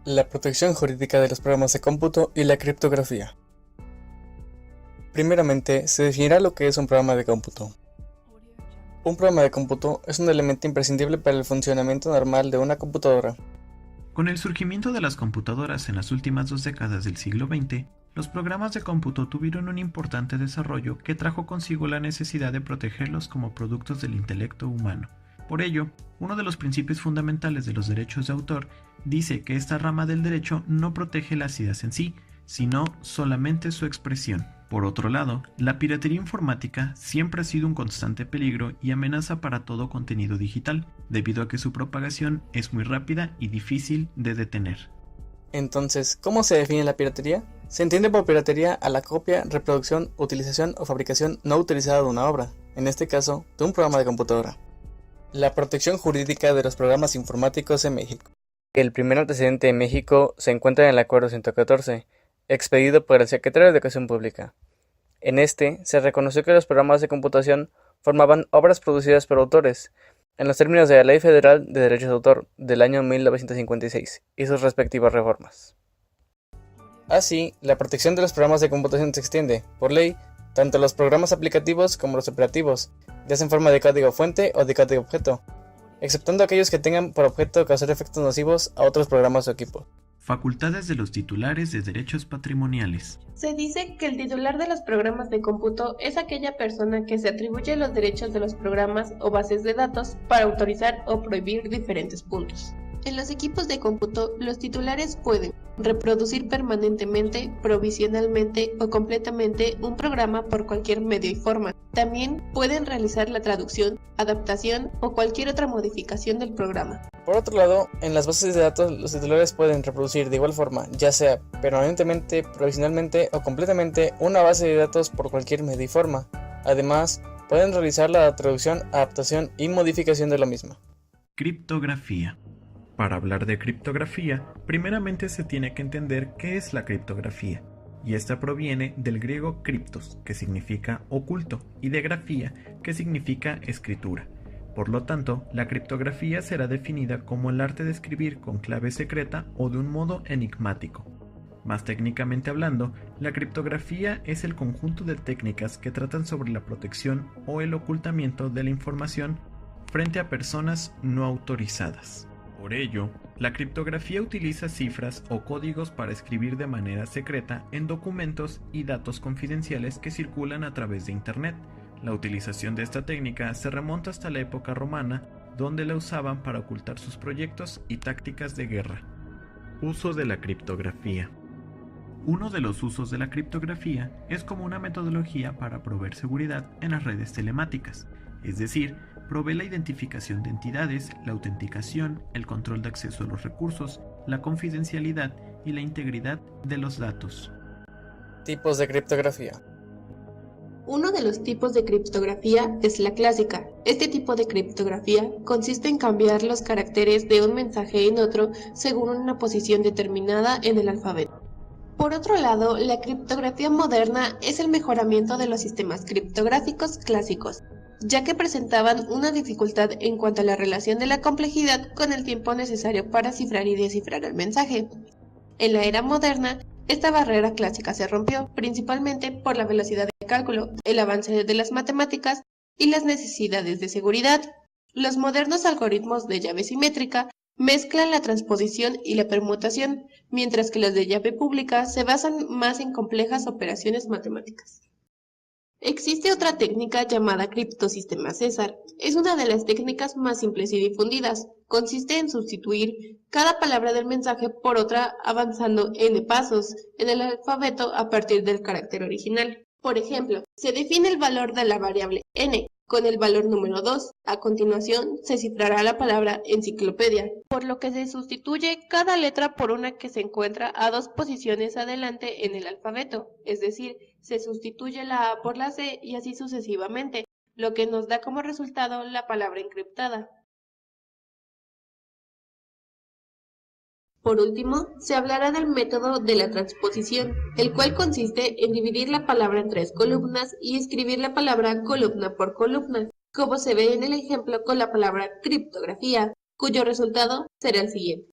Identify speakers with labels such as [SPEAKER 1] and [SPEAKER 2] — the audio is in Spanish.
[SPEAKER 1] La protección jurídica de los programas de cómputo y la criptografía. Primeramente, se definirá lo que es un programa de cómputo. Un programa de cómputo es un elemento imprescindible para el funcionamiento normal de una computadora.
[SPEAKER 2] Con el surgimiento de las computadoras en las últimas 2 décadas del siglo XX, los programas de cómputo tuvieron un importante desarrollo que trajo consigo la necesidad de protegerlos como productos del intelecto humano. Por ello, uno de los principios fundamentales de los derechos de autor dice que esta rama del derecho no protege las ideas en sí, sino solamente su expresión. Por otro lado, la piratería informática siempre ha sido un constante peligro y amenaza para todo contenido digital, debido a que su propagación es muy rápida y difícil de detener.
[SPEAKER 1] Entonces, ¿cómo se define la piratería? Se entiende por piratería a la copia, reproducción, utilización o fabricación no autorizada de una obra, en este caso, de un programa de computadora. La protección jurídica de los programas informáticos en México. El primer antecedente en México se encuentra en el Acuerdo 114, expedido por el Secretario de Educación Pública. En este, se reconoció que los programas de computación formaban obras producidas por autores, en los términos de la Ley Federal de Derechos de Autor del año 1956 y sus respectivas reformas. Así, la protección de los programas de computación se extiende, por ley, tanto a los programas aplicativos como los operativos, ya sea en forma de código fuente o de código objeto, exceptuando aquellos que tengan por objeto causar efectos nocivos a otros programas o equipos.
[SPEAKER 2] Facultades de los titulares de derechos patrimoniales.
[SPEAKER 3] Se dice que el titular de los programas de cómputo es aquella persona que se atribuye los derechos de los programas o bases de datos para autorizar o prohibir diferentes puntos. En los equipos de cómputo, los titulares pueden reproducir permanentemente, provisionalmente o completamente un programa por cualquier medio y forma. También pueden realizar la traducción, adaptación o cualquier otra modificación del programa.
[SPEAKER 1] Por otro lado, en las bases de datos los titulares pueden reproducir de igual forma, ya sea permanentemente, provisionalmente o completamente, una base de datos por cualquier medio y forma. Además, pueden realizar la traducción, adaptación y modificación de la misma.
[SPEAKER 2] Criptografía. Para hablar de criptografía, primeramente se tiene que entender qué es la criptografía, y esta proviene del griego kriptos, que significa oculto, y de grafía, que significa escritura. Por lo tanto, la criptografía será definida como el arte de escribir con clave secreta o de un modo enigmático. Más técnicamente hablando, la criptografía es el conjunto de técnicas que tratan sobre la protección o el ocultamiento de la información frente a personas no autorizadas. Por ello, la criptografía utiliza cifras o códigos para escribir de manera secreta en documentos y datos confidenciales que circulan a través de Internet. La utilización de esta técnica se remonta hasta la época romana, donde la usaban para ocultar sus proyectos y tácticas de guerra. Uso de la criptografía. Uno de los usos de la criptografía es como una metodología para proveer seguridad en las redes telemáticas, es decir, provee la identificación de entidades, la autenticación, el control de acceso a los recursos, la confidencialidad y la integridad de los datos.
[SPEAKER 1] Tipos de criptografía.
[SPEAKER 3] Uno de los tipos de criptografía es la clásica. Este tipo de criptografía consiste en cambiar los caracteres de un mensaje en otro según una posición determinada en el alfabeto. Por otro lado, la criptografía moderna es el mejoramiento de los sistemas criptográficos clásicos, ya que presentaban una dificultad en cuanto a la relación de la complejidad con el tiempo necesario para cifrar y descifrar el mensaje. En la era moderna, esta barrera clásica se rompió, principalmente por la velocidad de cálculo, el avance de las matemáticas y las necesidades de seguridad. Los modernos algoritmos de llave simétrica mezclan la transposición y la permutación, mientras que los de llave pública se basan más en complejas operaciones matemáticas. Existe otra técnica llamada criptosistema César. Es una de las técnicas más simples y difundidas. Consiste en sustituir cada palabra del mensaje por otra avanzando n pasos en el alfabeto a partir del carácter original. Por ejemplo, se define el valor de la variable n con el valor número 2. A continuación, se cifrará la palabra enciclopedia, por lo que se sustituye cada letra por una que se encuentra a 2 posiciones adelante en el alfabeto, es decir, se sustituye la A por la C y así sucesivamente, lo que nos da como resultado la palabra encriptada. Por último, se hablará del método de la transposición, el cual consiste en dividir la palabra en 3 columnas y escribir la palabra columna por columna, como se ve en el ejemplo con la palabra criptografía, cuyo resultado será el siguiente.